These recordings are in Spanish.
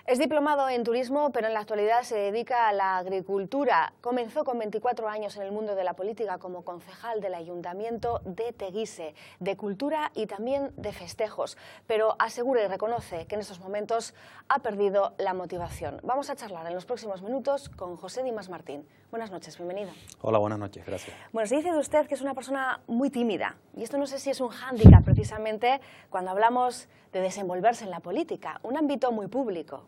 Es diplomado en turismo, pero en la actualidad se dedica a la agricultura. Comenzó con 24 años en el mundo de la política como concejal del Ayuntamiento de Teguise, de cultura y también de festejos, pero asegura y reconoce que en estos momentos ha perdido la motivación. Vamos a charlar en los próximos minutos con José Dimas Martín. Buenas noches, bienvenido. Hola, buenas noches, gracias. Bueno, se dice de usted que es una persona muy tímida, y esto no sé si es un hándicap precisamente cuando hablamos de desenvolverse en la política, un ámbito muy público.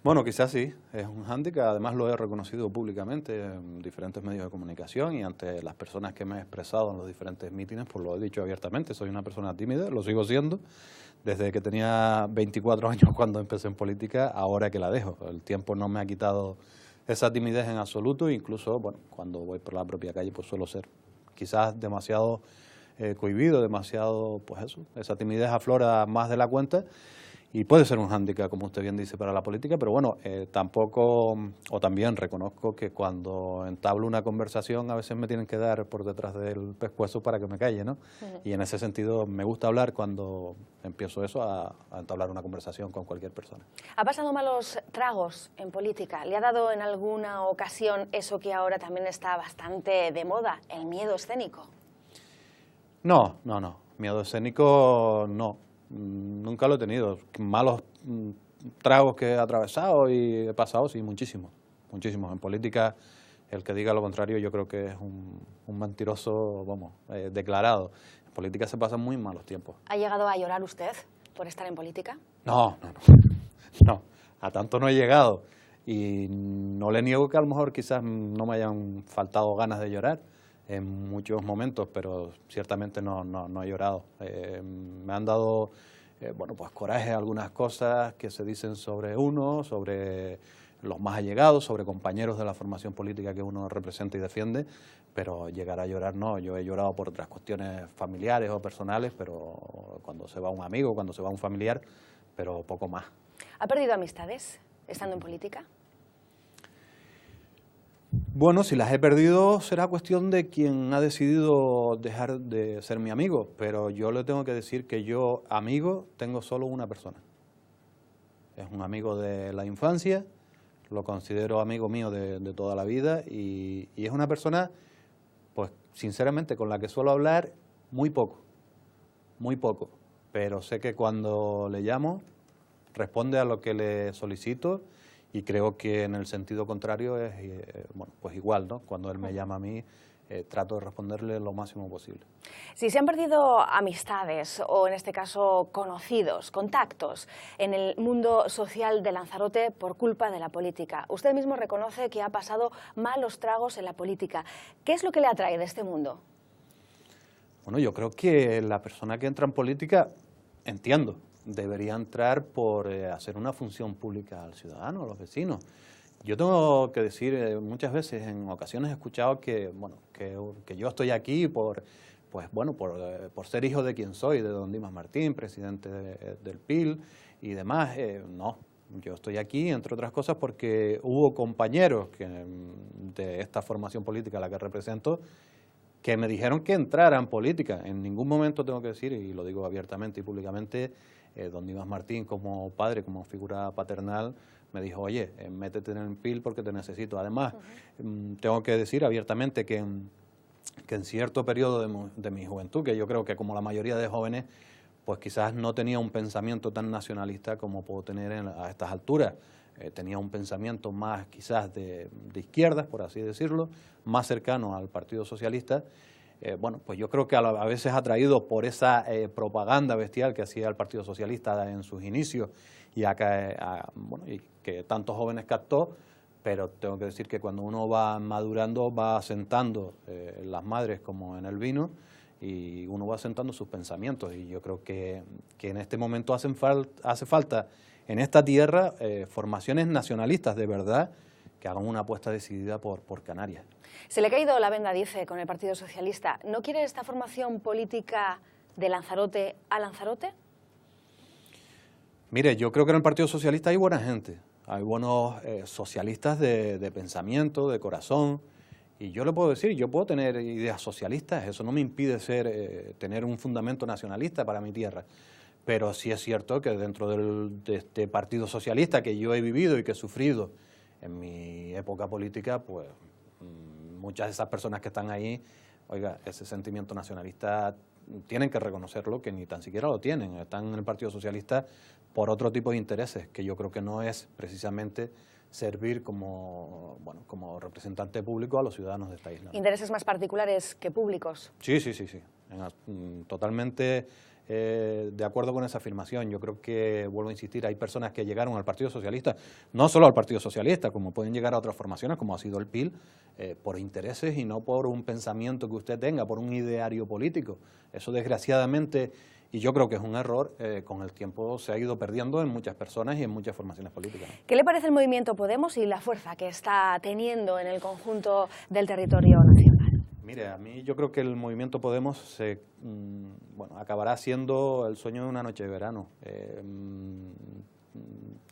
Bueno, quizás sí, es un hándicap, además lo he reconocido públicamente en diferentes medios de comunicación y ante las personas que me he expresado en los diferentes mítines, pues lo he dicho abiertamente, soy una persona tímida, lo sigo siendo, desde que tenía 24 años cuando empecé en política, ahora que la dejo. El tiempo no me ha quitado esa timidez en absoluto, incluso, bueno, cuando voy por la propia calle, pues suelo ser quizás demasiado cohibido, demasiado, pues eso, esa timidez aflora más de la cuenta. Y puede ser un hándicap, como usted bien dice, para la política, pero bueno, tampoco, o también reconozco que cuando entablo una conversación a veces me tienen que dar por detrás del pescuezo para que me calle, ¿no? Y en ese sentido me gusta hablar cuando empiezo eso, a entablar una conversación con cualquier persona. ¿Ha pasado malos tragos en política? ¿Le ha dado en alguna ocasión eso que ahora también está bastante de moda, el miedo escénico? No. Miedo escénico no. Nunca lo he tenido. Malos tragos que he atravesado y he pasado, sí, muchísimos. En política, el que diga lo contrario yo creo que es un mentiroso, vamos, declarado. En política se pasan muy malos tiempos. ¿Ha llegado a llorar usted por estar en política? No, a tanto no he llegado. Y no le niego que a lo mejor quizás no me hayan faltado ganas de llorar en muchos momentos, pero ciertamente no he llorado. Me han dado, bueno, pues coraje algunas cosas que se dicen sobre uno, sobre los más allegados, sobre compañeros de la formación política que uno representa y defiende, pero llegar a llorar no. Yo he llorado por otras cuestiones familiares o personales, pero cuando se va un amigo, cuando se va un familiar, pero poco más. ¿Ha perdido amistades estando en política? Bueno, si las he perdido será cuestión de quien ha decidido dejar de ser mi amigo, pero yo le tengo que decir que yo, amigo, tengo solo una persona. Es un amigo de la infancia, lo considero amigo mío de toda la vida y es una persona, pues sinceramente, con la que suelo hablar muy poco, pero sé que cuando le llamo responde a lo que le solicito. Y creo que en el sentido contrario es, bueno, pues igual, ¿no? Cuando él me llama a mí, trato de responderle lo máximo posible. Si se han perdido amistades o, en este caso, conocidos, contactos en el mundo social de Lanzarote por culpa de la política, usted mismo reconoce que ha pasado malos tragos en la política. ¿Qué es lo que le atrae de este mundo? Bueno, yo creo que la persona que entra en política, entiendo, debería entrar por hacer una función pública al ciudadano, a los vecinos. Yo tengo que decir, muchas veces, en ocasiones he escuchado que, bueno, que yo estoy aquí por ser hijo de quien soy, de don Dimas Martín, presidente del PIL y demás. No, yo estoy aquí, entre otras cosas, porque hubo compañeros de esta formación política a la que represento que me dijeron que entrara en política. En ningún momento tengo que decir, y lo digo abiertamente y públicamente, don Dimas Martín, como padre, como figura paternal, me dijo, oye, métete en el PIL porque te necesito. Además, tengo que decir abiertamente que en cierto periodo de mi juventud, que yo creo que como la mayoría de jóvenes, pues quizás no tenía un pensamiento tan nacionalista como puedo tener a estas alturas. Tenía un pensamiento más quizás de izquierdas, por así decirlo, más cercano al Partido Socialista. Bueno, pues yo creo que a veces atraído por esa propaganda bestial que hacía el Partido Socialista en sus inicios y que tantos jóvenes captó, pero tengo que decir que cuando uno va madurando, va asentando las madres como en el vino y uno va asentando sus pensamientos y yo creo que en este momento hace falta en esta tierra formaciones nacionalistas de verdad que hagan una apuesta decidida por Canarias. Se le ha caído la venda, dice, con el Partido Socialista. ¿No quiere esta formación política de Lanzarote a Lanzarote? Mire, yo creo que en el Partido Socialista hay buena gente, hay buenos socialistas de pensamiento, de corazón, y yo le puedo decir, yo puedo tener ideas socialistas, eso no me impide tener un fundamento nacionalista para mi tierra, pero sí es cierto que dentro de este Partido Socialista que yo he vivido y que he sufrido en mi época política, pues muchas de esas personas que están ahí, oiga, ese sentimiento nacionalista tienen que reconocerlo, que ni tan siquiera lo tienen. Están en el Partido Socialista por otro tipo de intereses, que yo creo que no es precisamente servir como, bueno, como representante público a los ciudadanos de esta isla. ¿Intereses más particulares que públicos? Sí. Totalmente de acuerdo con esa afirmación. Yo creo que, vuelvo a insistir, hay personas que llegaron al Partido Socialista, no solo al Partido Socialista, como pueden llegar a otras formaciones, como ha sido el PIL, por intereses y no por un pensamiento que usted tenga, por un ideario político. Eso, desgraciadamente, y yo creo que es un error, con el tiempo se ha ido perdiendo en muchas personas y en muchas formaciones políticas. ¿Qué le parece el movimiento Podemos y la fuerza que está teniendo en el conjunto del territorio nacional? Mire, a mí yo creo que el movimiento Podemos acabará siendo el sueño de una noche de verano.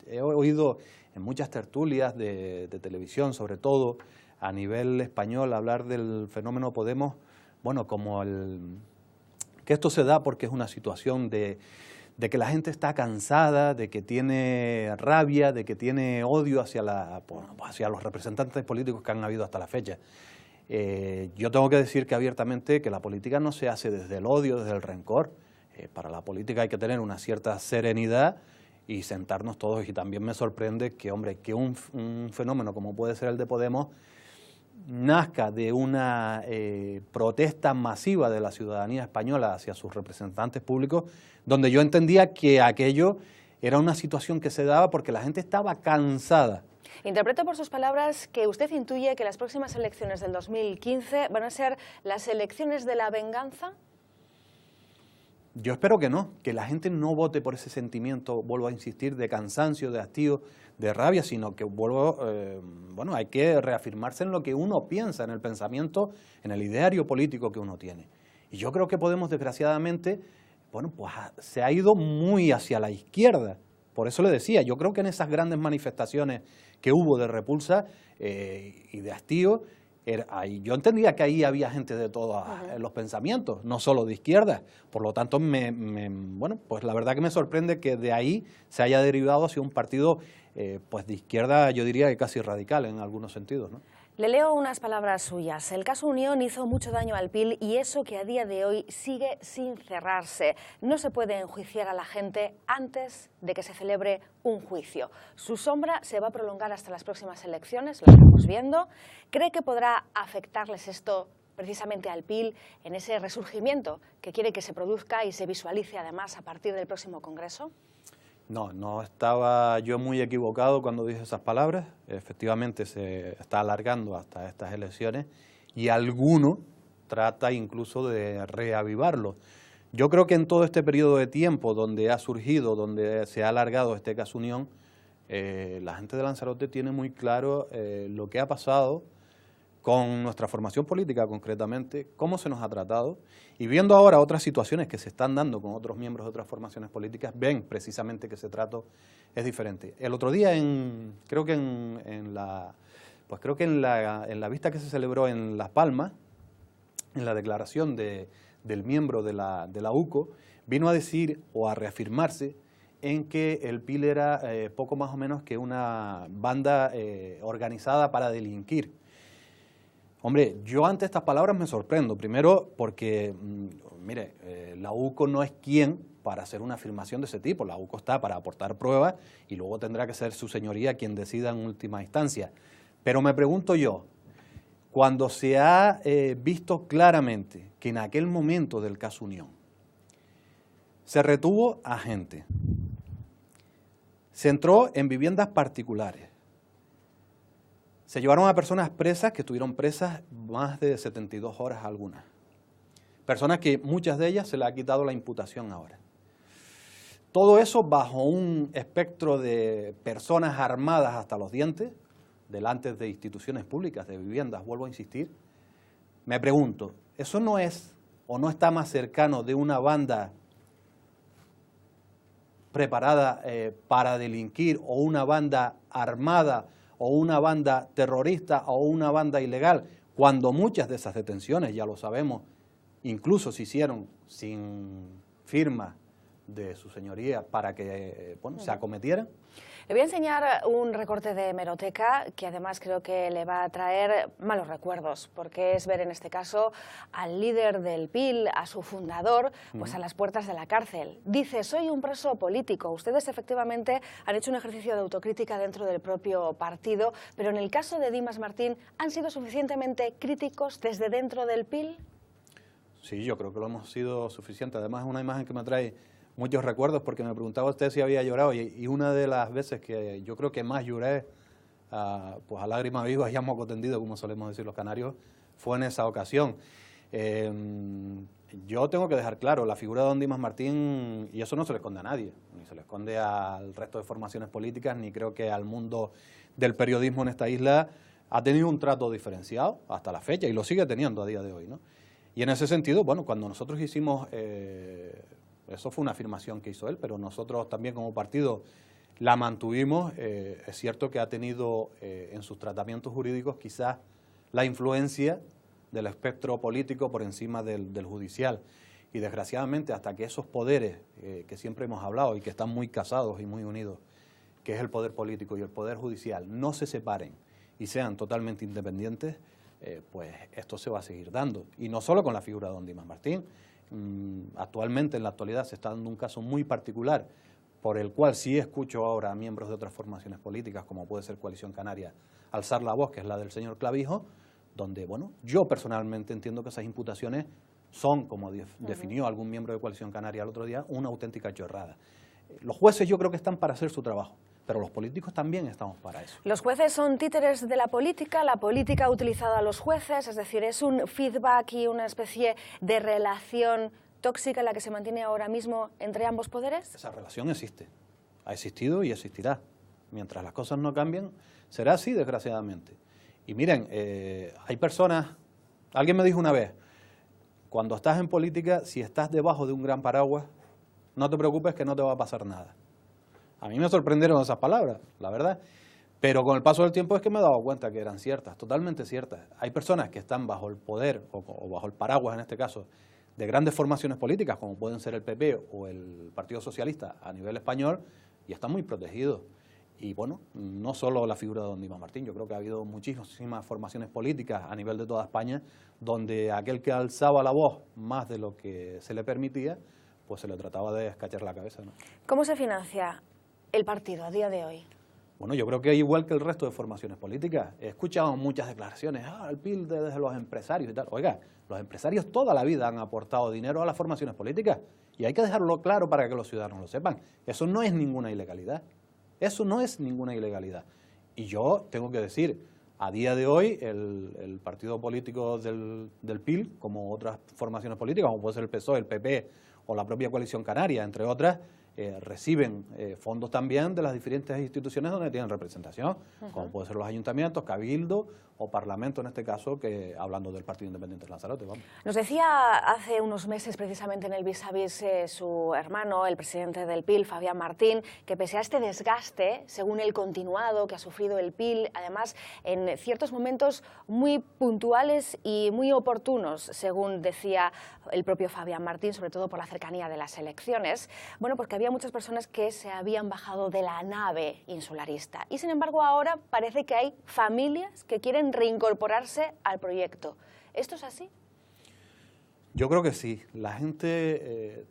He oído en muchas tertulias de televisión, sobre todo a nivel español, hablar del fenómeno Podemos, bueno, como que esto se da porque es una situación de que la gente está cansada, de que tiene rabia, de que tiene odio hacia los representantes políticos que han habido hasta la fecha. Yo tengo que decir que abiertamente que la política no se hace desde el odio, desde el rencor. Para la política hay que tener una cierta serenidad y sentarnos todos. Y también me sorprende que, hombre, que un fenómeno como puede ser el de Podemos nazca de una protesta masiva de la ciudadanía española hacia sus representantes públicos, donde yo entendía que aquello era una situación que se daba porque la gente estaba cansada. Interpreto por sus palabras que usted intuye que las próximas elecciones del 2015 van a ser las elecciones de la venganza. Yo espero que no, que la gente no vote por ese sentimiento, vuelvo a insistir, de cansancio, de hastío, de rabia, sino que hay que reafirmarse en lo que uno piensa, en el pensamiento, en el ideario político que uno tiene. Y yo creo que Podemos, desgraciadamente, se ha ido muy hacia la izquierda. Por eso le decía, yo creo que en esas grandes manifestaciones que hubo de repulsa y de hastío, yo entendía que ahí había gente de todos los pensamientos, no solo de izquierda. Por lo tanto, pues la verdad que me sorprende que de ahí se haya derivado hacia un partido de izquierda, yo diría que casi radical en algunos sentidos, ¿no? Le leo unas palabras suyas. El caso Unión hizo mucho daño al PIL y eso que a día de hoy sigue sin cerrarse. No se puede enjuiciar a la gente antes de que se celebre un juicio. Su sombra se va a prolongar hasta las próximas elecciones, lo estamos viendo. ¿Cree que podrá afectarles esto precisamente al PIL en ese resurgimiento que quiere que se produzca y se visualice además a partir del próximo Congreso? No estaba yo muy equivocado cuando dije esas palabras. Efectivamente se está alargando hasta estas elecciones y alguno trata incluso de reavivarlo. Yo creo que en todo este periodo de tiempo donde ha surgido, donde se ha alargado este caso Unión, la gente de Lanzarote tiene muy claro lo que ha pasado con nuestra formación política concretamente, cómo se nos ha tratado, y viendo ahora otras situaciones que se están dando con otros miembros de otras formaciones políticas, ven precisamente que ese trato es diferente. El otro día, creo que en la vista que se celebró en Las Palmas, en la declaración del miembro de la UCO, vino a decir o a reafirmarse en que el PIL era poco más o menos que una banda organizada para delinquir. Hombre, yo ante estas palabras me sorprendo, primero porque, la UCO no es quien para hacer una afirmación de ese tipo, la UCO está para aportar pruebas y luego tendrá que ser su señoría quien decida en última instancia. Pero me pregunto yo, cuando se ha visto claramente que en aquel momento del caso Unión se retuvo a gente, se entró en viviendas particulares, se llevaron a personas presas que estuvieron presas más de 72 horas algunas. Personas que muchas de ellas se les ha quitado la imputación ahora. Todo eso bajo un espectro de personas armadas hasta los dientes, delante de instituciones públicas, de viviendas, vuelvo a insistir. Me pregunto, ¿eso no es o no está más cercano de una banda preparada para delinquir o una banda armada o una banda terrorista o una banda ilegal, cuando muchas de esas detenciones, ya lo sabemos, incluso se hicieron sin firma de su señoría para que bueno, se acometieran. Le voy a enseñar un recorte de hemeroteca que además creo que le va a traer malos recuerdos, porque es ver en este caso al líder del PIL, a su fundador, pues a las puertas de la cárcel. Dice: soy un preso político. Ustedes efectivamente han hecho un ejercicio de autocrítica dentro del propio partido, pero en el caso de Dimas Martín, ¿han sido suficientemente críticos desde dentro del PIL? Sí, yo creo que lo hemos sido suficiente. Además es una imagen que me trae muchos recuerdos, porque me preguntaba usted si había llorado, y una de las veces que yo creo que más lloré, pues a lágrimas vivas y a moco tendido, como solemos decir los canarios, fue en esa ocasión. Yo tengo que dejar claro, la figura de don Dimas Martín, y eso no se le esconde a nadie, ni se le esconde al resto de formaciones políticas, ni creo que al mundo del periodismo en esta isla, ha tenido un trato diferenciado hasta la fecha, y lo sigue teniendo a día de hoy, ¿no? Y en ese sentido, bueno, cuando nosotros hicimos... eso fue una afirmación que hizo él, pero nosotros también como partido la mantuvimos. Es cierto que ha tenido en sus tratamientos jurídicos quizás la influencia del espectro político por encima del judicial. Y desgraciadamente, hasta que esos poderes que siempre hemos hablado y que están muy casados y muy unidos, que es el poder político y el poder judicial, no se separen y sean totalmente independientes, pues esto se va a seguir dando. Y no solo con la figura de don Dimas Martín. Actualmente, en la actualidad, se está dando un caso muy particular por el cual sí escucho ahora a miembros de otras formaciones políticas, como puede ser Coalición Canaria, alzar la voz, que es la del señor Clavijo, donde, bueno, yo personalmente entiendo que esas imputaciones son, como definió algún miembro de Coalición Canaria el otro día, una auténtica chorrada. Los jueces yo creo que están para hacer su trabajo, pero los políticos también estamos para eso. Los jueces son títeres de la política ha utilizado a los jueces, es decir, es un feedback y una especie de relación tóxica la que se mantiene ahora mismo entre ambos poderes. Esa relación existe, ha existido y existirá. Mientras las cosas no cambien, será así, desgraciadamente. Y miren, hay personas, alguien me dijo una vez, cuando estás en política, si estás debajo de un gran paraguas, no te preocupes que no te va a pasar nada. A mí me sorprendieron esas palabras, la verdad, pero con el paso del tiempo es que me he dado cuenta que eran ciertas, totalmente ciertas. Hay personas que están bajo el poder, o bajo el paraguas en este caso, de grandes formaciones políticas, como pueden ser el PP o el Partido Socialista a nivel español, y están muy protegidos. Y bueno, no solo la figura de don Dimas Martín, yo creo que ha habido muchísimas formaciones políticas a nivel de toda España, donde aquel que alzaba la voz más de lo que se le permitía, pues se le trataba de escachar la cabeza, ¿no? ¿Cómo se financia el partido a día de hoy? Bueno, yo creo que igual que el resto de formaciones políticas. He escuchado muchas declaraciones, el PIL desde los empresarios y tal. Oiga, los empresarios toda la vida han aportado dinero a las formaciones políticas, y hay que dejarlo claro para que los ciudadanos lo sepan. Eso no es ninguna ilegalidad. Eso no es ninguna ilegalidad. Y yo tengo que decir, a día de hoy, el partido político del PIL, como otras formaciones políticas, como puede ser el PSOE, el PP o la propia Coalición Canaria, entre otras, reciben fondos también de las diferentes instituciones donde tienen representación, como pueden ser los ayuntamientos, cabildo o parlamento, en este caso, que hablando del Partido Independiente de Lanzarote. Vamos. Nos decía hace unos meses, precisamente en el Vis a Vis, su hermano, el presidente del PIL, Fabián Martín, que pese a este desgaste, según el continuado que ha sufrido el PIL, además en ciertos momentos muy puntuales y muy oportunos, según decía el propio Fabián Martín, sobre todo por la cercanía de las elecciones, bueno, porque había muchas personas que se habían bajado de la nave insularista. Y sin embargo ahora parece que hay familias que quieren reincorporarse al proyecto. ¿Esto es así? Yo creo que sí. La gente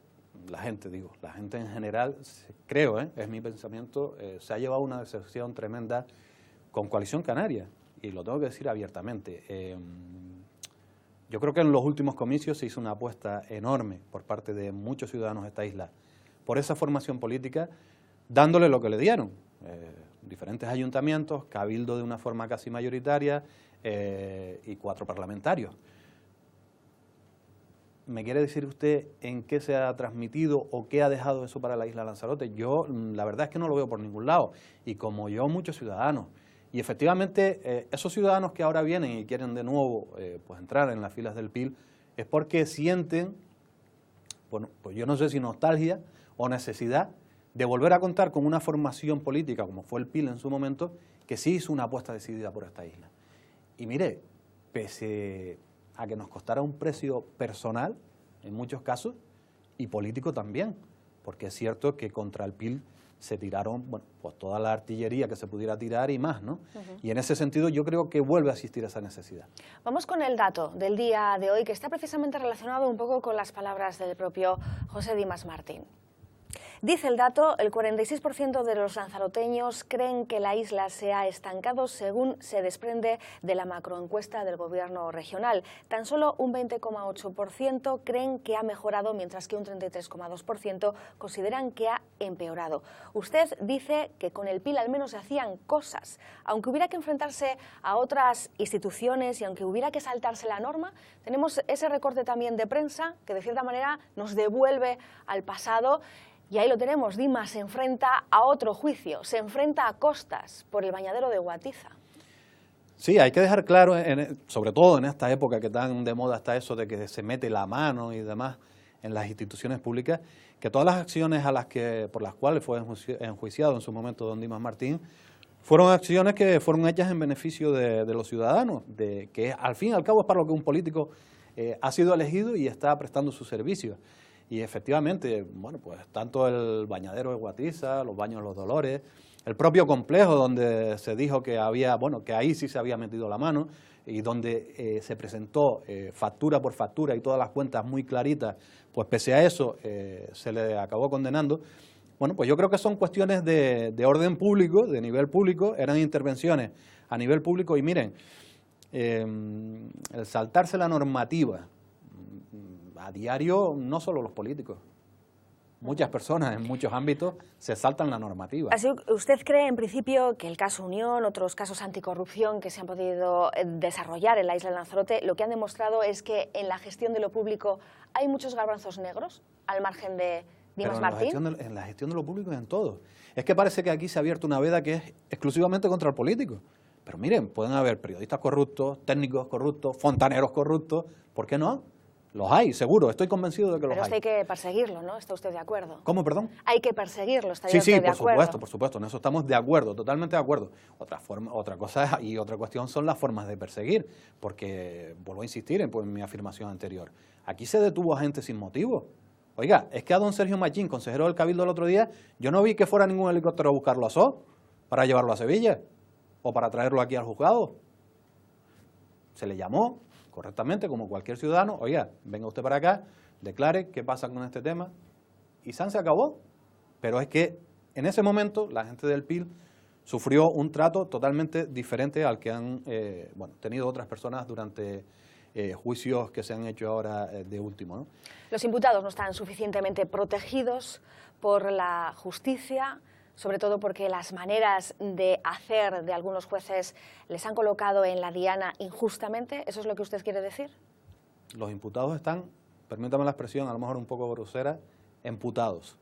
en general, creo, es mi pensamiento, se ha llevado una decepción tremenda con Coalición Canaria, y lo tengo que decir abiertamente. Yo creo que en los últimos comicios se hizo una apuesta enorme por parte de muchos ciudadanos de esta isla por esa formación política, dándole lo que le dieron. Diferentes ayuntamientos, cabildo de una forma casi mayoritaria y 4 parlamentarios. ¿Me quiere decir usted en qué se ha transmitido o qué ha dejado eso para la isla de Lanzarote? Yo la verdad es que no lo veo por ningún lado, y como yo, muchos ciudadanos. Y efectivamente esos ciudadanos que ahora vienen y quieren de nuevo pues entrar en las filas del PIL es porque sienten, bueno, pues yo no sé si nostalgia o necesidad de volver a contar con una formación política como fue el PIL en su momento, que sí hizo una apuesta decidida por esta isla. Y mire, pese a que nos costara un precio personal, en muchos casos, y político también, porque es cierto que contra el PIL se tiraron, bueno, pues toda la artillería que se pudiera tirar y más, ¿no? Y en ese sentido yo creo que vuelve a existir esa necesidad. Vamos con el dato del día de hoy, que está precisamente relacionado un poco con las palabras del propio José Dimas Martín. Dice el dato, el 46% de los lanzaroteños creen que la isla se ha estancado según se desprende de la macroencuesta del gobierno regional. Tan solo un 20,8% creen que ha mejorado, mientras que un 33,2% consideran que ha empeorado. Usted dice que con el PIL al menos se hacían cosas. Aunque hubiera que enfrentarse a otras instituciones y aunque hubiera que saltarse la norma, tenemos ese recorte también de prensa que de cierta manera nos devuelve al pasado. Y ahí lo tenemos, Dimas se enfrenta a otro juicio, se enfrenta a costas por el bañadero de Guatiza. Sí, hay que dejar claro, sobre todo en esta época que tan de moda está eso de que se mete la mano y demás en las instituciones públicas, que todas las acciones por las cuales fue enjuiciado en su momento don Dimas Martín, fueron acciones que fueron hechas en beneficio de los ciudadanos, que al fin y al cabo es para lo que un político ha sido elegido y está prestando sus servicios. Y efectivamente, bueno, pues tanto el bañadero de Guatiza, los baños de los Dolores, el propio complejo donde se dijo que había, bueno, que ahí sí se había metido la mano y donde se presentó factura por factura y todas las cuentas muy claritas, pues pese a eso se le acabó condenando. Bueno, pues yo creo que son cuestiones de orden público, de nivel público, eran intervenciones a nivel público y miren, el saltarse la normativa a diario, no solo los políticos, muchas personas en muchos ámbitos se saltan la normativa. Así, ¿usted cree en principio que el caso Unión, otros casos anticorrupción que se han podido desarrollar en la isla de Lanzarote, lo que han demostrado es que en la gestión de lo público hay muchos garbanzos negros al margen de Dimas Martín? En la gestión de lo público y en todo. Es que parece que aquí se ha abierto una veda que es exclusivamente contra el político. Pero miren, pueden haber periodistas corruptos, técnicos corruptos, fontaneros corruptos, ¿por qué no? Los hay, seguro, estoy convencido de que los hay. Pero esto hay que perseguirlo, ¿no? ¿Está usted de acuerdo? ¿Cómo, perdón? Hay que perseguirlo, ¿estaría usted de acuerdo? Sí, por supuesto, en eso estamos de acuerdo, totalmente de acuerdo. Otra cosa y otra cuestión son las formas de perseguir, porque vuelvo a insistir en mi afirmación anterior. Aquí se detuvo a gente sin motivo. Oiga, es que a don Sergio Machín, consejero del Cabildo el otro día, yo no vi que fuera ningún helicóptero a buscarlo a SO para llevarlo a Sevilla o para traerlo aquí al juzgado. Se le llamó correctamente, como cualquier ciudadano, oiga, venga usted para acá, declare qué pasa con este tema, y se acabó. Pero es que en ese momento la gente del PIL sufrió un trato totalmente diferente al que han tenido otras personas durante juicios que se han hecho ahora de último, ¿no? Los imputados no están suficientemente protegidos por la justicia, sobre todo porque las maneras de hacer de algunos jueces les han colocado en la diana injustamente. ¿Eso es lo que usted quiere decir? Los imputados están, permítame la expresión, a lo mejor un poco grosera, emputados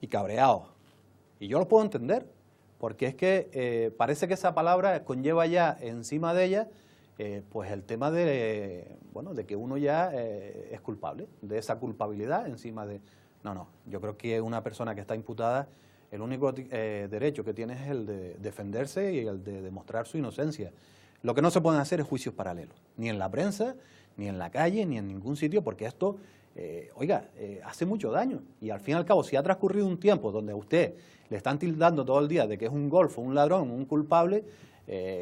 y cabreados. Y yo los puedo entender, porque es que parece que esa palabra conlleva ya encima de ella pues el tema de que uno ya es culpable, de esa culpabilidad encima de... No, yo creo que una persona que está imputada, el único derecho que tiene es el de defenderse y el de demostrar su inocencia. Lo que no se pueden hacer es juicios paralelos, ni en la prensa, ni en la calle, ni en ningún sitio, porque esto, hace mucho daño. Y al fin y al cabo, si ha transcurrido un tiempo donde a usted le están tildando todo el día de que es un golfo, un ladrón, un culpable,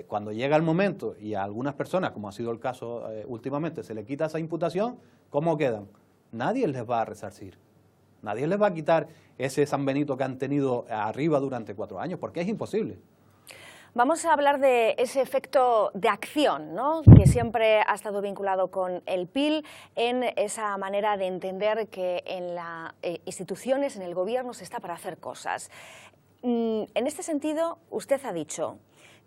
cuando llega el momento y a algunas personas, como ha sido el caso últimamente, se le quita esa imputación, ¿cómo quedan? Nadie les va a resarcir. Nadie les va a quitar ese San Benito que han tenido arriba durante 4 años, porque es imposible. Vamos a hablar de ese efecto de acción, ¿no?, que siempre ha estado vinculado con el PIL, en esa manera de entender que en las instituciones, en el gobierno, se está para hacer cosas. En este sentido, usted ha dicho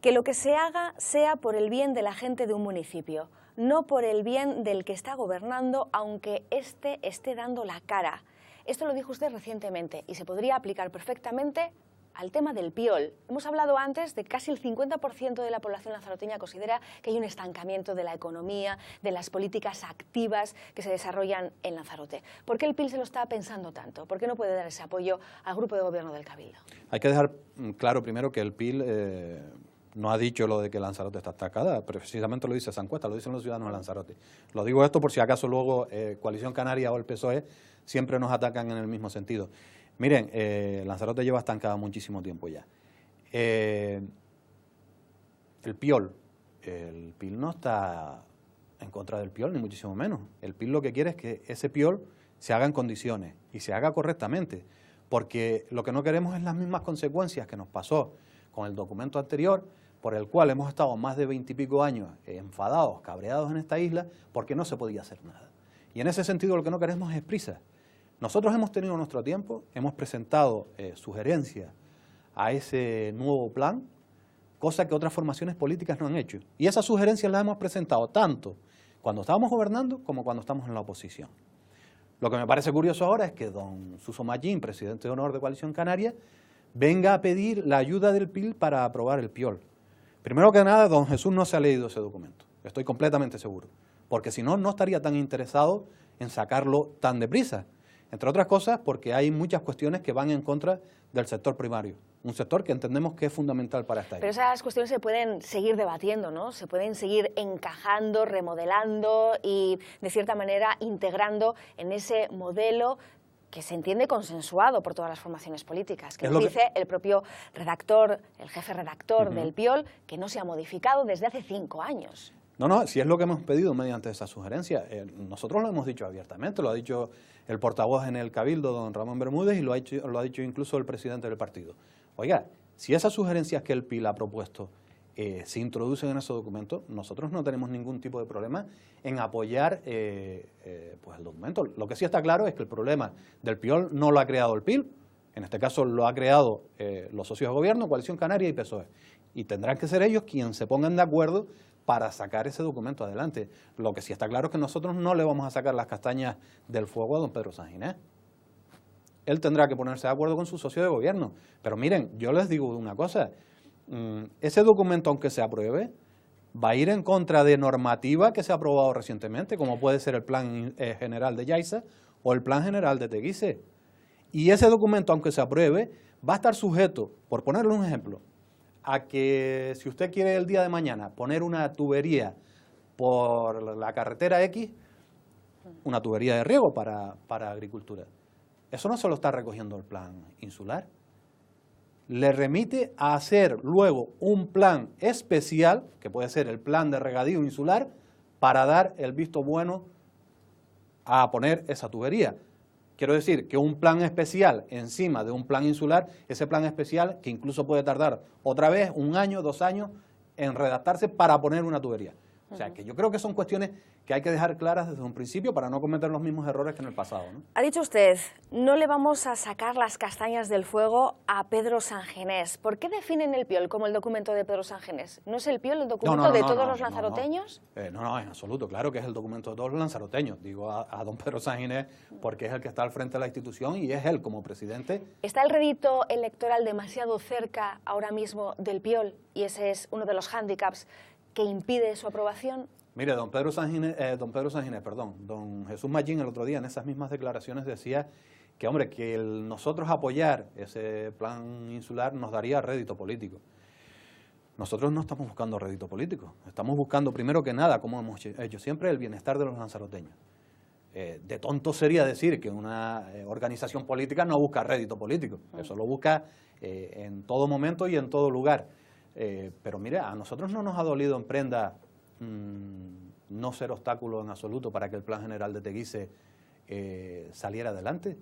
que lo que se haga sea por el bien de la gente de un municipio, no por el bien del que está gobernando, aunque éste esté dando la cara. Esto lo dijo usted recientemente y se podría aplicar perfectamente al tema del PIOL. Hemos hablado antes de que casi el 50% de la población lanzaroteña considera que hay un estancamiento de la economía, de las políticas activas que se desarrollan en Lanzarote. ¿Por qué el PIL se lo está pensando tanto? ¿Por qué no puede dar ese apoyo al grupo de gobierno del Cabildo? Hay que dejar claro primero que el PIL no ha dicho lo de que Lanzarote está atacada, precisamente lo dice esa encuesta, lo dicen los ciudadanos de Lanzarote. Lo digo esto por si acaso luego Coalición Canaria o el PSOE siempre nos atacan en el mismo sentido. Miren, Lanzarote lleva estancada muchísimo tiempo ya. El PIOL no está en contra del PIOL, ni muchísimo menos. El PIOL lo que quiere es que ese PIOL se haga en condiciones y se haga correctamente, porque lo que no queremos es las mismas consecuencias que nos pasó con el documento anterior, por el cual hemos estado más de 20 y pico años enfadados, cabreados en esta isla, porque no se podía hacer nada. Y en ese sentido lo que no queremos es prisa. Nosotros hemos tenido nuestro tiempo, hemos presentado sugerencias a ese nuevo plan, cosa que otras formaciones políticas no han hecho. Y esas sugerencias las hemos presentado tanto cuando estábamos gobernando como cuando estamos en la oposición. Lo que me parece curioso ahora es que don Suso Mallín, presidente de honor de Coalición Canaria, venga a pedir la ayuda del PIL para aprobar el PIOL. Primero que nada, don Jesús no se ha leído ese documento, estoy completamente seguro, porque si no, no estaría tan interesado en sacarlo tan deprisa. Entre otras cosas, porque hay muchas cuestiones que van en contra del sector primario, un sector que entendemos que es fundamental para esta isla. Pero esas cuestiones se pueden seguir debatiendo, ¿no? Se pueden seguir encajando, remodelando y, de cierta manera, integrando en ese modelo que se entiende consensuado por todas las formaciones políticas, que nos dice el propio redactor, el jefe redactor del PIOL, que no se ha modificado desde hace 5 años. No, si es lo que hemos pedido mediante esa sugerencia. Nosotros lo hemos dicho abiertamente, lo ha dicho el portavoz en el Cabildo, don Ramón Bermúdez, y lo ha dicho incluso el presidente del partido. Oiga, si esas sugerencias que el PIL ha propuesto se introducen en ese documento, nosotros no tenemos ningún tipo de problema en apoyar pues el documento. Lo que sí está claro es que el problema del PIOL no lo ha creado el PIL, en este caso lo ha creado los socios de gobierno, Coalición Canaria y PSOE, y tendrán que ser ellos quienes se pongan de acuerdo para sacar ese documento adelante. Lo que sí está claro es que nosotros no le vamos a sacar las castañas del fuego a don Pedro Sáenz Ginés. Él tendrá que ponerse de acuerdo con su socio de gobierno. Pero miren, yo les digo una cosa, ese documento, aunque se apruebe, va a ir en contra de normativa que se ha aprobado recientemente, como puede ser el Plan General de Yaiza o el Plan General de Teguise. Y ese documento, aunque se apruebe, va a estar sujeto, por ponerle un ejemplo, a que si usted quiere el día de mañana poner una tubería por la carretera X, una tubería de riego para agricultura, eso no se lo está recogiendo el plan insular. Le remite a hacer luego un plan especial, que puede ser el plan de regadío insular, para dar el visto bueno a poner esa tubería. Quiero decir que un plan especial encima de un plan insular, ese plan especial que incluso puede tardar otra vez 1 año, 2 años en redactarse para poner una tubería. O sea, que yo creo que son cuestiones que hay que dejar claras desde un principio para no cometer los mismos errores que en el pasado, ¿no? Ha dicho usted, no le vamos a sacar las castañas del fuego a Pedro Sáenz Ginés. ¿Por qué definen el PIOL como el documento de Pedro Sáenz Ginés? ¿No es el PIOL el documento de todos los lanzaroteños? No, en absoluto, claro que es el documento de todos los lanzaroteños. Digo a don Pedro Sáenz Ginés porque es el que está al frente de la institución y es él como presidente. ¿Está el rédito electoral demasiado cerca ahora mismo del PIOL? Y ese es uno de los hándicaps que impide su aprobación. Mire, don Jesús Mallín el otro día en esas mismas declaraciones decía que, hombre, que nosotros apoyar ese plan insular nos daría rédito político. Nosotros no estamos buscando rédito político, estamos buscando primero que nada, como hemos hecho siempre, el bienestar de los lanzaroteños. De tonto sería decir que una organización política no busca rédito político, eso lo busca en todo momento y en todo lugar. Pero mire, a nosotros no nos ha dolido en prenda no ser obstáculo en absoluto para que el Plan General de Teguise saliera adelante.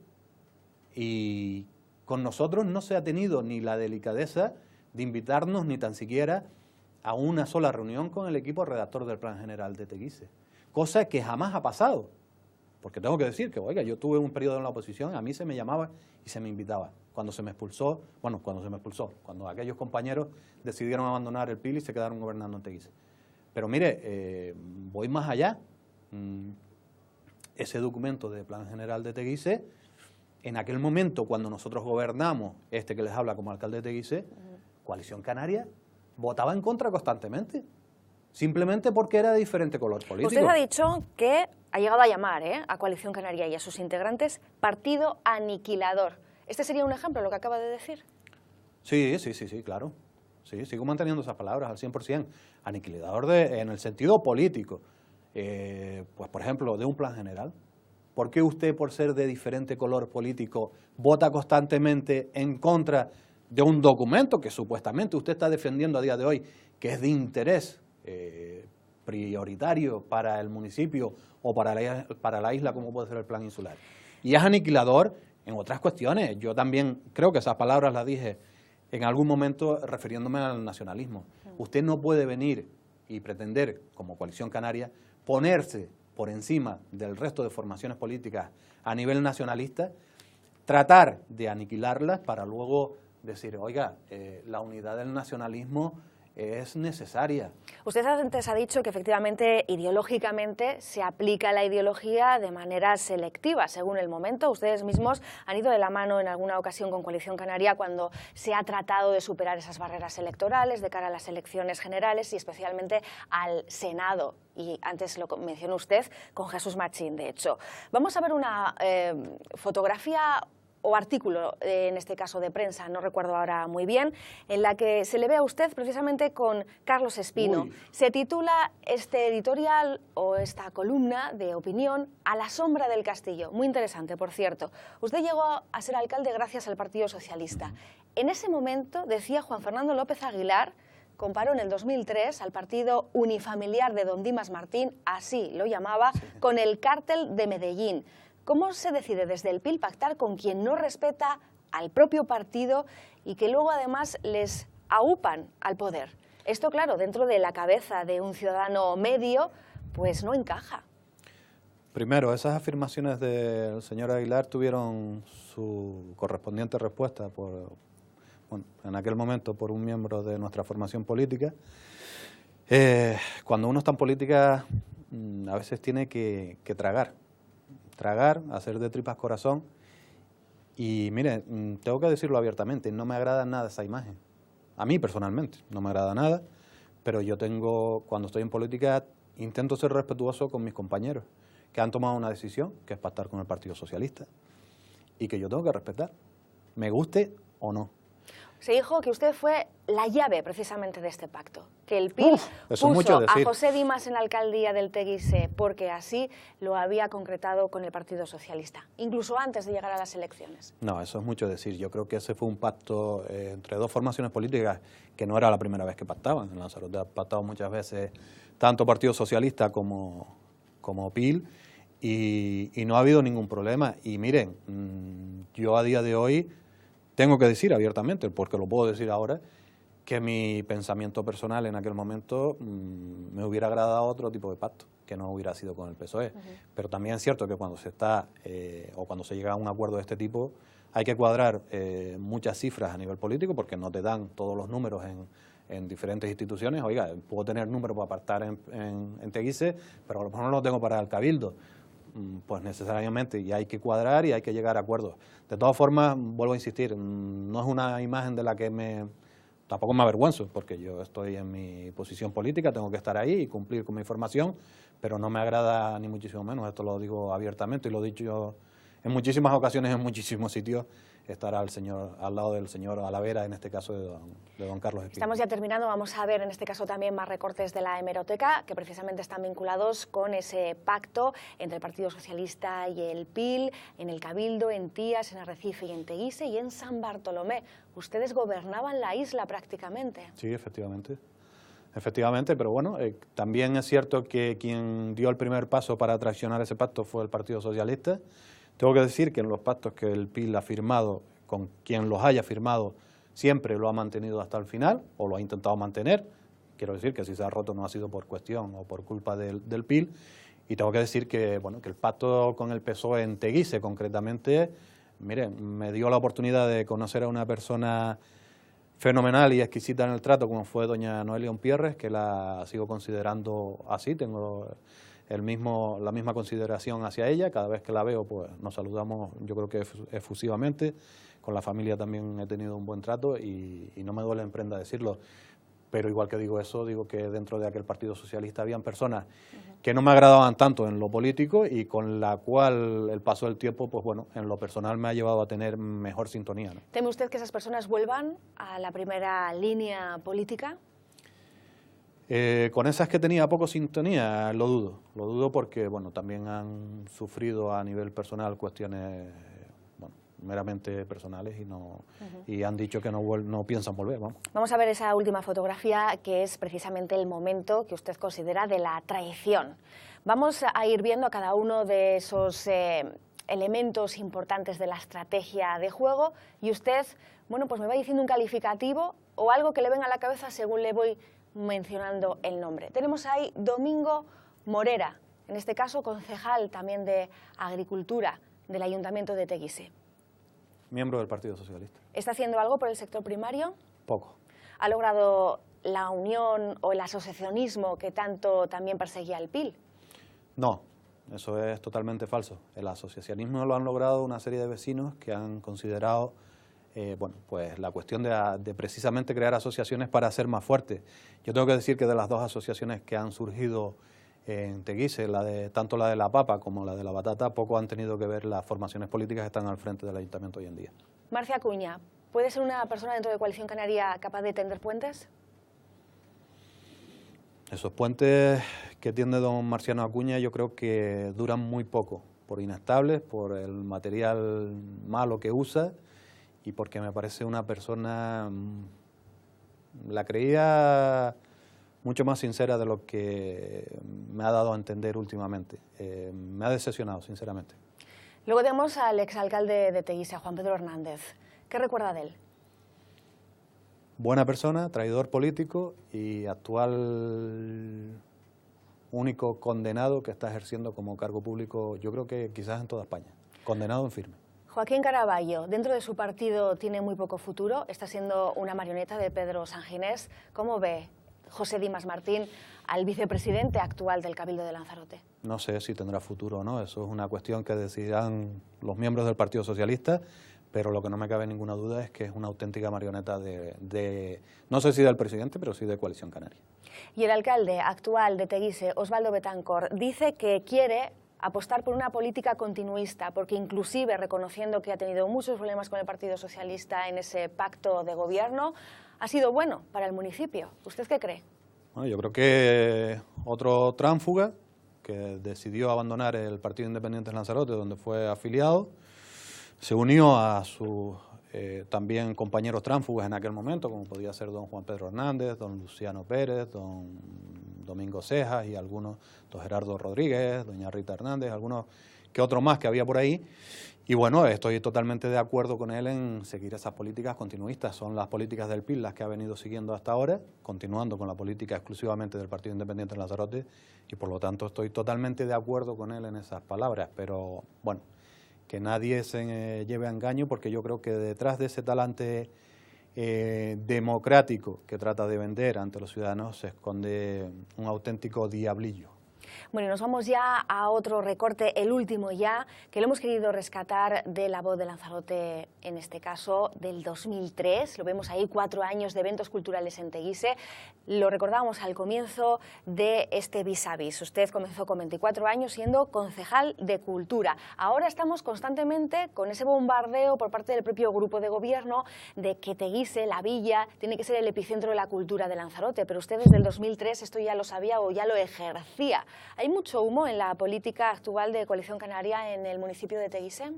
Y con nosotros no se ha tenido ni la delicadeza de invitarnos ni tan siquiera a una sola reunión con el equipo redactor del Plan General de Teguise, cosa que jamás ha pasado. Porque tengo que decir que, oiga, yo tuve un periodo en la oposición, a mí se me llamaba y se me invitaba. Cuando se me expulsó, cuando aquellos compañeros decidieron abandonar el PIL y se quedaron gobernando en Teguise. Pero mire, voy más allá. Ese documento de Plan General de Teguise, en aquel momento cuando nosotros gobernamos, que les habla como alcalde de Teguise, Coalición Canaria votaba en contra constantemente. Simplemente porque era de diferente color político. Usted ha dicho que ha llegado a llamar a Coalición Canaria y a sus integrantes partido aniquilador. ¿Este sería un ejemplo de lo que acaba de decir? Sí, claro. Sí, sigo manteniendo esas palabras al 100%. Aniquilador en el sentido político. Pues, por ejemplo, de un plan general. ¿Por qué usted, por ser de diferente color político, vota constantemente en contra de un documento que supuestamente usted está defendiendo a día de hoy, que es de interés prioritario para el municipio o para la isla, como puede ser el plan insular? Y es aniquilador en otras cuestiones. Yo también creo que esas palabras las dije en algún momento refiriéndome al nacionalismo. Usted no puede venir y pretender, como Coalición Canaria, ponerse por encima del resto de formaciones políticas a nivel nacionalista, tratar de aniquilarlas para luego decir, oiga, la unidad del nacionalismo es necesaria. Usted antes ha dicho que efectivamente ideológicamente se aplica la ideología de manera selectiva según el momento. Ustedes mismos han ido de la mano en alguna ocasión con Coalición Canaria cuando se ha tratado de superar esas barreras electorales de cara a las elecciones generales y especialmente al Senado. Y antes lo mencionó usted con Jesús Machín, de hecho. Vamos a ver una fotografía o artículo, en este caso de prensa, no recuerdo ahora muy bien, en la que se le ve a usted precisamente con Carlos Espino. Uy. Se titula este editorial o esta columna de opinión A la sombra del castillo. Muy interesante, por cierto. Usted llegó a ser alcalde gracias al Partido Socialista. En ese momento, decía Juan Fernando López Aguilar, comparó en el 2003 al partido unifamiliar de don Dimas Martín, así lo llamaba, con el cártel de Medellín. ¿Cómo se decide desde el PIL pactar con quien no respeta al propio partido y que luego además les aupan al poder? Esto, claro, dentro de la cabeza de un ciudadano medio, pues no encaja. Primero, esas afirmaciones del señor Aguilar tuvieron su correspondiente respuesta en aquel momento por un miembro de nuestra formación política. Cuando uno está en política, a veces tiene que tragar, hacer de tripas corazón. Y mire, tengo que decirlo abiertamente, no me agrada nada esa imagen. A mí personalmente no me agrada nada, pero cuando estoy en política, intento ser respetuoso con mis compañeros que han tomado una decisión, que es pactar con el Partido Socialista, y que yo tengo que respetar, me guste o no. Se dijo que usted fue la llave precisamente de este pacto, que el PIL puso a José Dimas en la alcaldía del Teguise porque así lo había concretado con el Partido Socialista, incluso antes de llegar a las elecciones. No, eso es mucho decir. Yo creo que ese fue un pacto entre dos formaciones políticas que no era la primera vez que pactaban. En Lanzarote ha pactado muchas veces tanto Partido Socialista como PIL y no ha habido ningún problema. Y miren, yo a día de hoy tengo que decir abiertamente, porque lo puedo decir ahora, que mi pensamiento personal en aquel momento me hubiera agradado otro tipo de pacto, que no hubiera sido con el PSOE. Pero también es cierto que cuando se está o cuando se llega a un acuerdo de este tipo, hay que cuadrar muchas cifras a nivel político, porque no te dan todos los números en diferentes instituciones. Oiga, puedo tener números para pactar en Teguise, pero a lo mejor no lo tengo para el Cabildo. Pues necesariamente, y hay que cuadrar y hay que llegar a acuerdos. De todas formas, vuelvo a insistir, no es una imagen de la que tampoco me avergüenzo, porque yo estoy en mi posición política, tengo que estar ahí y cumplir con mi formación, pero no me agrada ni muchísimo menos, esto lo digo abiertamente y lo he dicho yo en muchísimas ocasiones, en muchísimos sitios, estar al lado del señor Alavera, en este caso de don Carlos Espino. Estamos ya terminando, vamos a ver en este caso también más recortes de la hemeroteca, que precisamente están vinculados con ese pacto entre el Partido Socialista y el PIL, en el Cabildo, en Tías, en Arrecife y en Teguise y en San Bartolomé. Ustedes gobernaban la isla prácticamente. Sí, efectivamente. Efectivamente, pero bueno, también es cierto que quien dio el primer paso para traccionar ese pacto fue el Partido Socialista. Tengo que decir que en los pactos que el PIL ha firmado, con quien los haya firmado, siempre lo ha mantenido hasta el final, o lo ha intentado mantener. Quiero decir que si se ha roto no ha sido por cuestión o por culpa del PIL. Y tengo que decir que, bueno, que el pacto con el PSOE en Teguise, concretamente, miren, me dio la oportunidad de conocer a una persona fenomenal y exquisita en el trato, como fue doña Noelia Umpierres, que la sigo considerando así, tengo la misma consideración hacia ella. Cada vez que la veo, pues nos saludamos, yo creo que efusivamente. Con la familia también he tenido un buen trato y no me duele en prenda decirlo. Pero igual que digo eso, digo que dentro de aquel Partido Socialista habían personas que no me agradaban tanto en lo político y con la cual el paso del tiempo, pues bueno, en lo personal me ha llevado a tener mejor sintonía, ¿no? ¿Teme usted que esas personas vuelvan a la primera línea política? Con esas que tenía poco sintonía, lo dudo porque, bueno, también han sufrido a nivel personal cuestiones, bueno, meramente personales y han dicho que no piensan volver, vamos. Vamos a ver esa última fotografía, que es precisamente el momento que usted considera de la traición. Vamos a ir viendo a cada uno de esos elementos importantes de la estrategia de juego y usted, bueno, pues me va diciendo un calificativo o algo que le venga a la cabeza según le voy mencionando el nombre. Tenemos ahí Domingo Morera, en este caso concejal también de Agricultura del Ayuntamiento de Teguise. Miembro del Partido Socialista. ¿Está haciendo algo por el sector primario? Poco. ¿Ha logrado la unión o el asociacionismo que tanto también perseguía el PIL? No, eso es totalmente falso. El asociacionismo lo han logrado una serie de vecinos que han considerado bueno, pues la cuestión de precisamente crear asociaciones para ser más fuertes. Yo tengo que decir que de las dos asociaciones que han surgido en Teguise, tanto la de la papa como la de la batata, poco han tenido que ver las formaciones políticas que están al frente del ayuntamiento hoy en día. Marcia Acuña, ¿puede ser una persona dentro de Coalición Canaria capaz de tender puentes? Esos puentes que tiende don Marciano Acuña yo creo que duran muy poco, por inestables, por el material malo que usa, y porque me parece una persona, la creía mucho más sincera de lo que me ha dado a entender últimamente. Me ha decepcionado, sinceramente. Luego tenemos al exalcalde de Teguise, Juan Pedro Hernández. ¿Qué recuerda de él? Buena persona, traidor político y actual único condenado que está ejerciendo como cargo público, yo creo que quizás en toda España. Condenado en firme. Joaquín Caraballo, dentro de su partido tiene muy poco futuro, está siendo una marioneta de Pedro Sanginés. ¿Cómo ve José Dimas Martín al vicepresidente actual del Cabildo de Lanzarote? No sé si tendrá futuro o no, eso es una cuestión que decidirán los miembros del Partido Socialista, pero lo que no me cabe ninguna duda es que es una auténtica marioneta no sé si del presidente, pero sí de Coalición Canaria. Y el alcalde actual de Teguise, Osvaldo Betancor, dice que quiere apostar por una política continuista, porque inclusive reconociendo que ha tenido muchos problemas con el Partido Socialista en ese pacto de gobierno, ha sido bueno para el municipio. ¿Usted qué cree? Bueno, yo creo que otro tránsfuga que decidió abandonar el Partido Independiente de Lanzarote, donde fue afiliado, se unió a sus también compañeros tránsfugas en aquel momento, como podía ser don Juan Pedro Hernández, don Luciano Pérez, don Domingo Cejas y algunos, don Gerardo Rodríguez, doña Rita Hernández, algunos que otros más que había por ahí. Y bueno, estoy totalmente de acuerdo con él en seguir esas políticas continuistas. Son las políticas del PIL las que ha venido siguiendo hasta ahora, continuando con la política exclusivamente del Partido Independiente de Lanzarote, y por lo tanto estoy totalmente de acuerdo con él en esas palabras. Pero bueno, que nadie se lleve a engaño, porque yo creo que detrás de ese talante democrático que trata de vender ante los ciudadanos se esconde un auténtico diablillo. Bueno, nos vamos ya a otro recorte, el último ya, que lo hemos querido rescatar de La Voz de Lanzarote, en este caso del 2003. Lo vemos ahí, 4 años de eventos culturales en Teguise. Lo recordábamos al comienzo de este vis a vis. Usted comenzó con 24 años siendo concejal de Cultura. Ahora estamos constantemente con ese bombardeo por parte del propio grupo de gobierno de que Teguise, la villa, tiene que ser el epicentro de la cultura de Lanzarote. Pero usted desde el 2003 esto ya lo sabía o ya lo ejercía. ¿Hay mucho humo en la política actual de Coalición Canaria en el municipio de Teguise?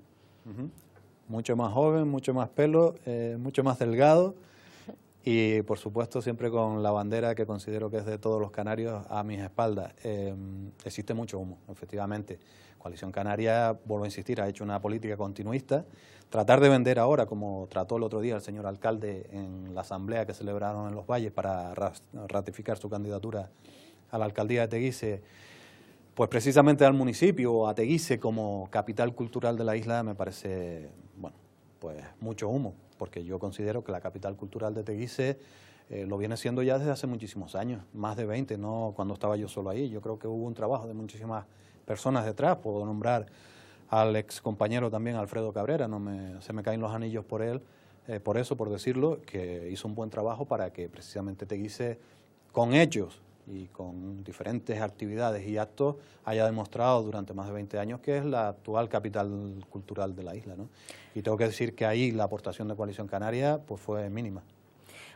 Mucho más joven, mucho más pelo, mucho más delgado y, por supuesto, siempre con la bandera que considero que es de todos los canarios a mis espaldas. Existe mucho humo, efectivamente. Coalición Canaria, vuelvo a insistir, ha hecho una política continuista. Tratar de vender ahora, como trató el otro día el señor alcalde en la asamblea que celebraron en Los Valles para ratificar su candidatura a la alcaldía de Teguise, pues precisamente al municipio, a Teguise como capital cultural de la isla, me parece, bueno, pues mucho humo, porque yo considero que la capital cultural de Teguise lo viene siendo ya desde hace muchísimos años, más de 20, no cuando estaba yo solo ahí. Yo creo que hubo un trabajo de muchísimas personas detrás. Puedo nombrar al ex compañero también, Alfredo Cabrera, se me caen los anillos por él, por decirlo, que hizo un buen trabajo para que precisamente Teguise, con hechos y con diferentes actividades y actos, haya demostrado durante más de 20 años que es la actual capital cultural de la isla, ¿no? Y tengo que decir que ahí la aportación de Coalición Canaria pues fue mínima.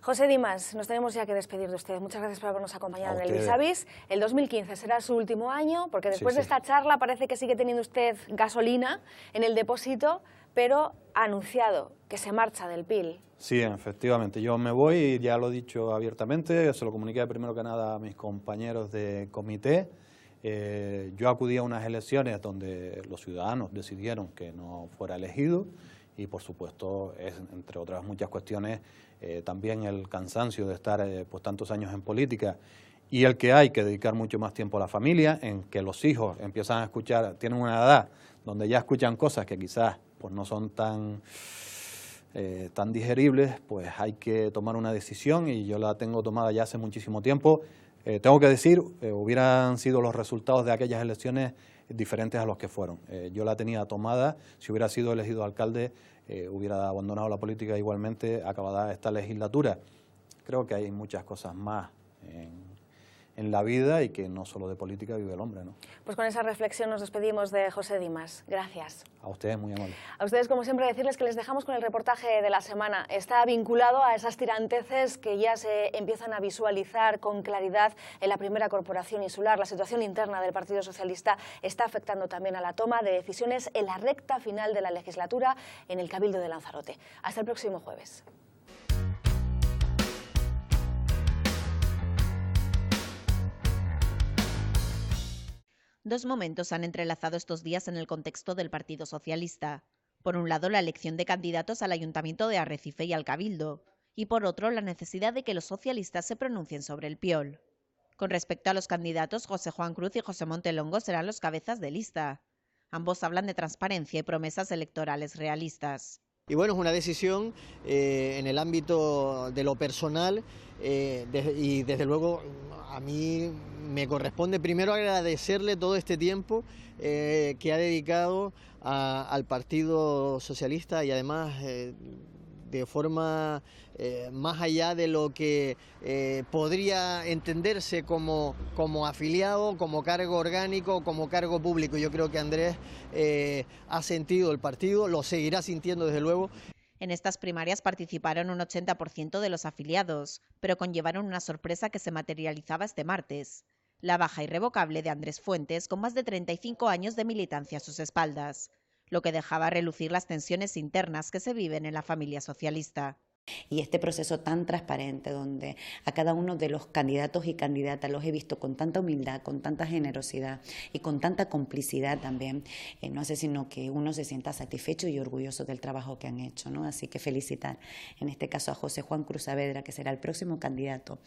José Dimas, nos tenemos ya que despedir de usted. Muchas gracias por habernos acompañado en el ustedes. Vis a Vis. El 2015 será su último año, porque después de esta charla parece que sigue teniendo usted gasolina en el depósito, pero ha anunciado que se marcha del PIL. Sí, efectivamente. Yo me voy y ya lo he dicho abiertamente, se lo comuniqué primero que nada a mis compañeros de comité. Yo acudí a unas elecciones donde los ciudadanos decidieron que no fuera elegido y, por supuesto, entre otras muchas cuestiones, también el cansancio de estar pues tantos años en política y el que hay que dedicar mucho más tiempo a la familia, en que los hijos empiezan a escuchar, tienen una edad donde ya escuchan cosas que quizás pues no son tan digeribles, pues hay que tomar una decisión y yo la tengo tomada ya hace muchísimo tiempo. Tengo que decir, hubieran sido los resultados de aquellas elecciones diferentes a los que fueron. Yo la tenía tomada, si hubiera sido elegido alcalde, hubiera abandonado la política igualmente, acabada esta legislatura. Creo que hay muchas cosas más en la vida y que no solo de política vive el hombre, ¿no? Pues con esa reflexión nos despedimos de José Dimas. Gracias. A ustedes, muy amable. A ustedes, como siempre, decirles que les dejamos con el reportaje de la semana. Está vinculado a esas tiranteces que ya se empiezan a visualizar con claridad en la primera corporación insular. La situación interna del Partido Socialista está afectando también a la toma de decisiones en la recta final de la legislatura en el Cabildo de Lanzarote. Hasta el próximo jueves. Dos momentos han entrelazado estos días en el contexto del Partido Socialista. Por un lado, la elección de candidatos al Ayuntamiento de Arrecife y al Cabildo, y por otro, la necesidad de que los socialistas se pronuncien sobre el PIOL. Con respecto a los candidatos, José Juan Cruz y José Montelongo serán los cabezas de lista. Ambos hablan de transparencia y promesas electorales realistas. Y bueno, es una decisión en el ámbito de lo personal y desde luego a mí me corresponde primero agradecerle todo este tiempo que ha dedicado al Partido Socialista y además de forma más allá de lo que podría entenderse como afiliado, como cargo orgánico, como cargo público. Yo creo que Andrés ha sentido el partido, lo seguirá sintiendo desde luego. En estas primarias participaron un 80% de los afiliados, pero conllevaron una sorpresa que se materializaba este martes: la baja irrevocable de Andrés Fuentes, con más de 35 años de militancia a sus espaldas, lo que dejaba relucir las tensiones internas que se viven en la familia socialista. Y este proceso tan transparente, donde a cada uno de los candidatos y candidatas los he visto con tanta humildad, con tanta generosidad y con tanta complicidad también, no hace sino que uno se sienta satisfecho y orgulloso del trabajo que han hecho, ¿no? Así que felicitar en este caso a José Juan Cruz Saavedra, que será el próximo candidato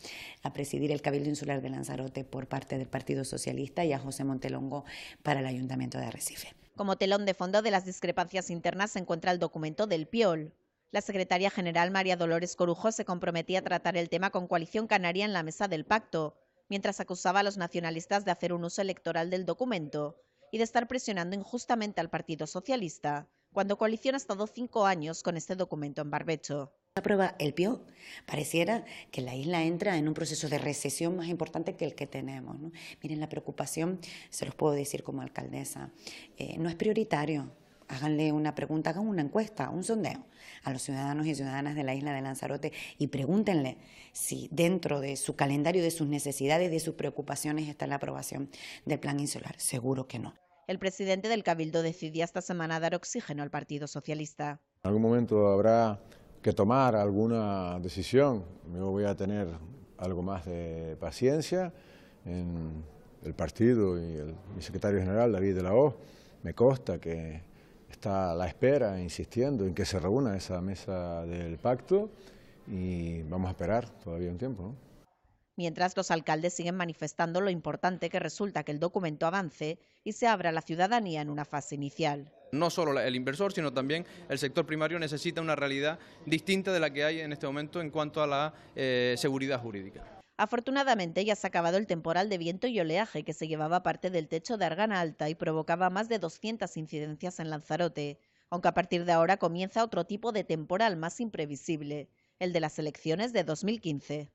a presidir el Cabildo Insular de Lanzarote por parte del Partido Socialista, y a José Montelongo para el Ayuntamiento de Arrecife. Como telón de fondo de las discrepancias internas se encuentra el documento del PIOL. La secretaria general María Dolores Corujo se comprometía a tratar el tema con Coalición Canaria en la mesa del pacto, mientras acusaba a los nacionalistas de hacer un uso electoral del documento y de estar presionando injustamente al Partido Socialista, cuando Coalición ha estado 5 años con este documento en barbecho. Aprueba el PIOL, pareciera que la isla entra en un proceso de recesión más importante que el que tenemos, ¿no? Miren, la preocupación, se los puedo decir como alcaldesa, no es prioritario. Háganle una pregunta, hagan una encuesta, un sondeo a los ciudadanos y ciudadanas de la isla de Lanzarote y pregúntenle si dentro de su calendario, de sus necesidades, de sus preocupaciones está la aprobación del plan insular. Seguro que no. El presidente del Cabildo decidía esta semana dar oxígeno al Partido Socialista. En algún momento habrá que tomar alguna decisión. Yo voy a tener algo más de paciencia en el partido y mi secretario general, David de la Hoz. Me consta que está a la espera, insistiendo en que se reúna esa mesa del pacto y vamos a esperar todavía un tiempo, ¿no? Mientras, los alcaldes siguen manifestando lo importante que resulta que el documento avance y se abra a la ciudadanía en una fase inicial. No solo el inversor, sino también el sector primario necesita una realidad distinta de la que hay en este momento en cuanto a la seguridad jurídica. Afortunadamente ya se ha acabado el temporal de viento y oleaje que se llevaba parte del techo de Argana Alta y provocaba más de 200 incidencias en Lanzarote, aunque a partir de ahora comienza otro tipo de temporal más imprevisible, el de las elecciones de 2015.